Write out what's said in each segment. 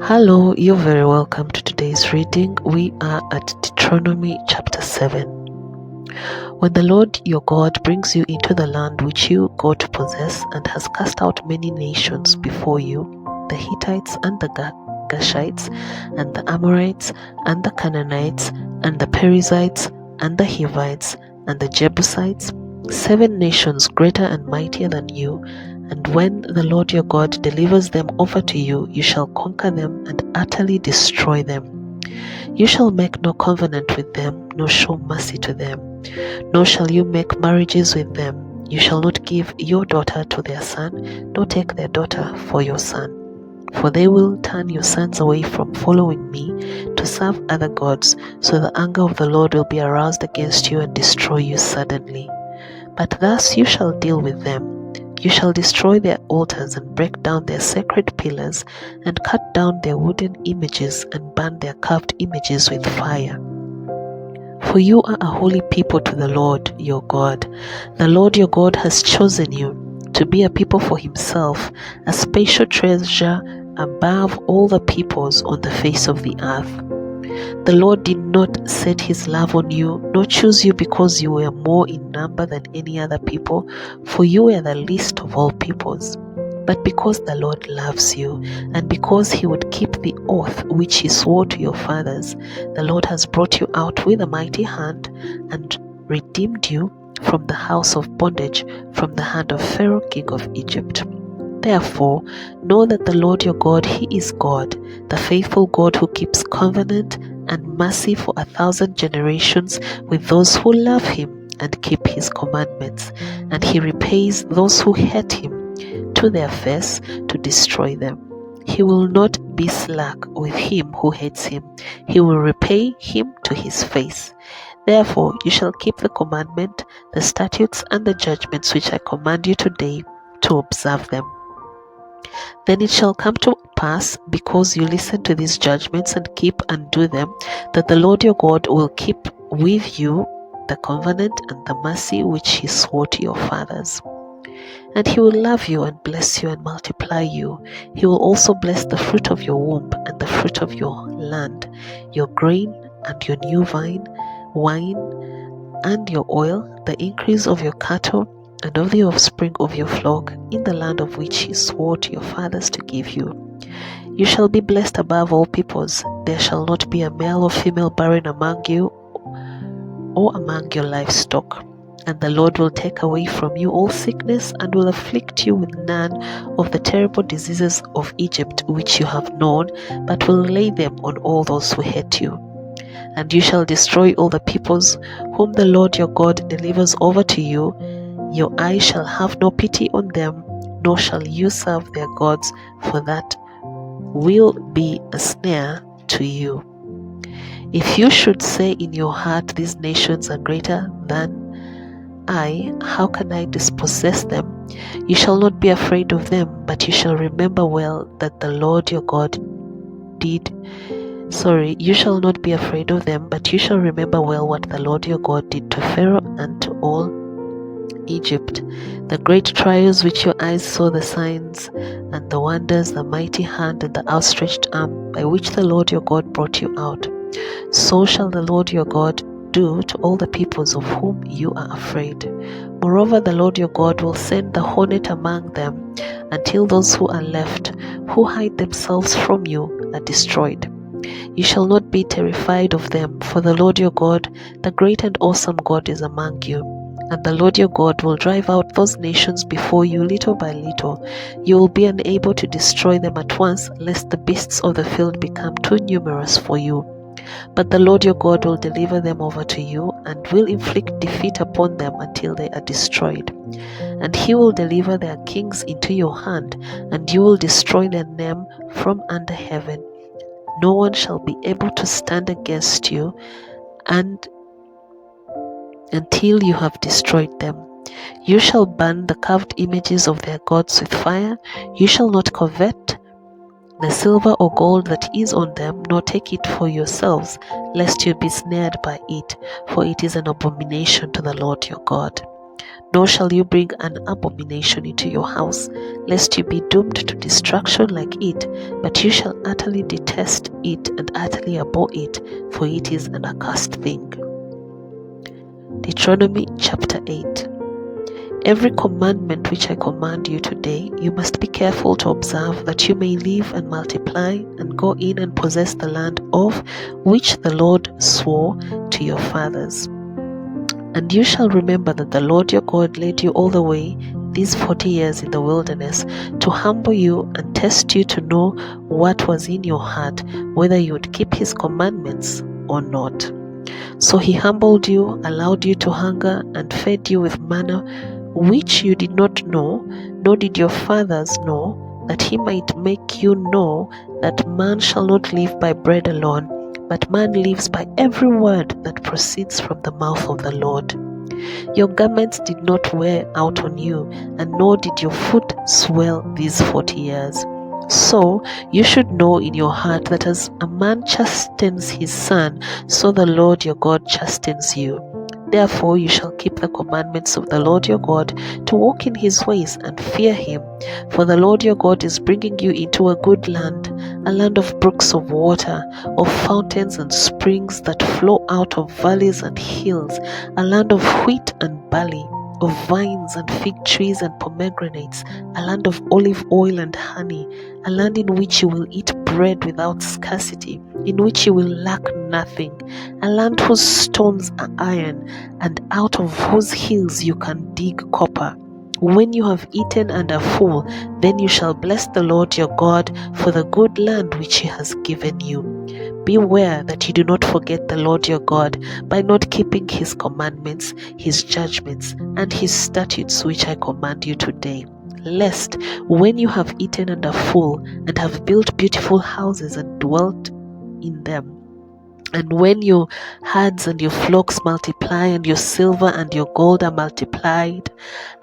Hello, you're very welcome to today's reading. We are at Deuteronomy chapter 7. When the Lord your God brings you into the land which you go to possess and has cast out many nations before you, the Hittites and the Gashites and the Amorites and the Canaanites and the Perizzites and the Hivites and the Jebusites, 7 nations greater and mightier than you, and when the Lord your God delivers them over to you, you shall conquer them and utterly destroy them. You shall make no covenant with them, nor show mercy to them, nor shall you make marriages with them. You shall not give your daughter to their son, nor take their daughter for your son. For they will turn your sons away from following me to serve other gods, so the anger of the Lord will be aroused against you and destroy you suddenly. But thus you shall deal with them. You shall destroy their altars and break down their sacred pillars and cut down their wooden images and burn their carved images with fire. For you are a holy people to the Lord your God. The Lord your God has chosen you to be a people for himself, a special treasure above all the peoples on the face of the earth. The Lord did not set his love on you, nor choose you because you were more in number than any other people, for you were the least of all peoples, but because the Lord loves you, and because he would keep the oath which he swore to your fathers. The Lord has brought you out with a mighty hand and redeemed you from the house of bondage, from the hand of Pharaoh king of Egypt. Therefore, know that the Lord your God, he is God, the faithful God who keeps covenant and mercy for 1,000 generations with those who love him and keep his commandments, and he repays those who hate him to their face to destroy them. He will not be slack with him who hates him. He will repay him to his face. Therefore, you shall keep the commandment, the statutes, and the judgments which I command you today to observe them. Then it shall come to pass, because you listen to these judgments and keep and do them, that the Lord your God will keep with you the covenant and the mercy which he swore to your fathers. And he will love you and bless you and multiply you. He will also bless the fruit of your womb and the fruit of your land, your grain and your new wine and your oil, the increase of your cattle, and of the offspring of your flock, in the land of which he swore to your fathers to give you. You shall be blessed above all peoples. There shall not be a male or female barren among you or among your livestock. And the Lord will take away from you all sickness, and will afflict you with none of the terrible diseases of Egypt which you have known, but will lay them on all those who hate you. And you shall destroy all the peoples whom the Lord your God delivers over to you. Your eye shall have no pity on them, nor shall you serve their gods, for that will be a snare to you. If you should say in your heart, these nations are greater than I, how can I dispossess them? You shall not be afraid of them, but you shall remember well that the Lord your God you shall not be afraid of them, but you shall remember well what the Lord your God did to Pharaoh and to all Egypt, the great trials which your eyes saw, the signs and the wonders, the mighty hand and the outstretched arm, by which the Lord your God brought you out. So shall the Lord your God do to all the peoples of whom you are afraid. Moreover, the Lord your God will send the hornet among them, until those who are left, who hide themselves from you, are destroyed. You shall not be terrified of them, for the Lord your God, the great and awesome God, is among you. And the Lord your God will drive out those nations before you little by little. You will be unable to destroy them at once, lest the beasts of the field become too numerous for you. But the Lord your God will deliver them over to you, and will inflict defeat upon them until they are destroyed. And he will deliver their kings into your hand, and you will destroy their name from under heaven. No one shall be able to stand against you, and until you have destroyed them. You shall burn the carved images of their gods with fire. You shall not covet the silver or gold that is on them, nor take it for yourselves, lest you be snared by it, for it is an abomination to the Lord your God. nor shall you bring an abomination into your house, lest you be doomed to destruction like it, but you shall utterly detest it and utterly abhor it, for it is an accursed thing. Deuteronomy chapter 8. Every commandment which I command you today, you must be careful to observe, that you may live and multiply and go in and possess the land of which the Lord swore to your fathers. And you shall remember that the Lord your God led you all the way these 40 years in the wilderness, to humble you and test you to know what was in your heart, whether you would keep his commandments or not. So he humbled you, allowed you to hunger, and fed you with manna, which you did not know, nor did your fathers know, that he might make you know that man shall not live by bread alone, but man lives by every word that proceeds from the mouth of the Lord. Your garments did not wear out on you, and nor did your foot swell these 40 years. So you should know in your heart that as a man chastens his son, so the Lord your God chastens you. Therefore you shall keep the commandments of the Lord your God, to walk in his ways and fear him. For the Lord your God is bringing you into a good land, a land of brooks of water, of fountains and springs that flow out of valleys and hills, a land of wheat and barley, of vines and fig trees and pomegranates, a land of olive oil and honey, a land in which you will eat bread without scarcity, in which you will lack nothing, a land whose stones are iron, and out of whose hills you can dig copper. When you have eaten and are full, then you shall bless the Lord your God for the good land which he has given you. Beware that you do not forget the Lord your God by not keeping his commandments, his judgments, and his statutes which I command you today, lest when you have eaten and are full, and have built beautiful houses and dwelt in them, and when your herds and your flocks multiply, and your silver and your gold are multiplied,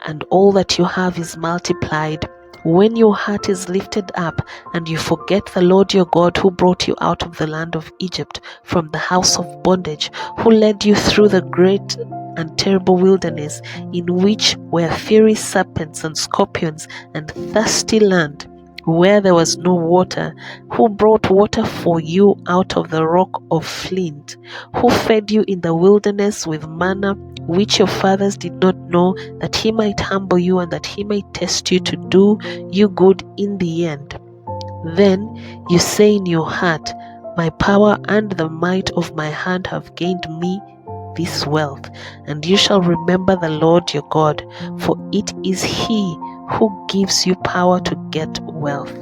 and all that you have is multiplied, when your heart is lifted up, and you forget the Lord your God, who brought you out of the land of Egypt, from the house of bondage, who led you through the great and terrible wilderness, in which were fiery serpents and scorpions, and thirsty land, where there was no water, who brought water for you out of the rock of flint, who fed you in the wilderness with manna, which your fathers did not know, that he might humble you and that he might test you to do you good in the end. Then you say in your heart, my power and the might of my hand have gained me this wealth. And you shall remember the Lord your God, for it is he who gives you power to get wealth,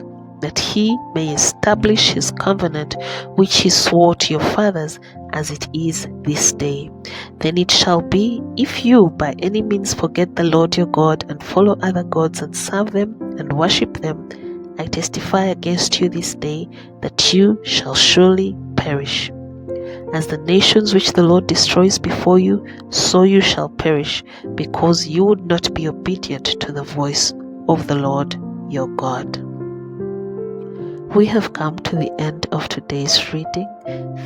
that he may establish his covenant which he swore to your fathers, as it is this day. Then it shall be, if you by any means forget the Lord your God, and follow other gods and serve them and worship them, I testify against you this day that you shall surely perish. As the nations which the Lord destroys before you, so you shall perish, because you would not be obedient to the voice of the Lord your God. We have come to the end of today's reading.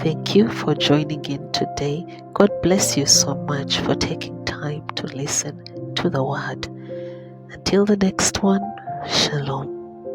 Thank you for joining in today. God bless you so much for taking time to listen to the word. Until the next one, Shalom.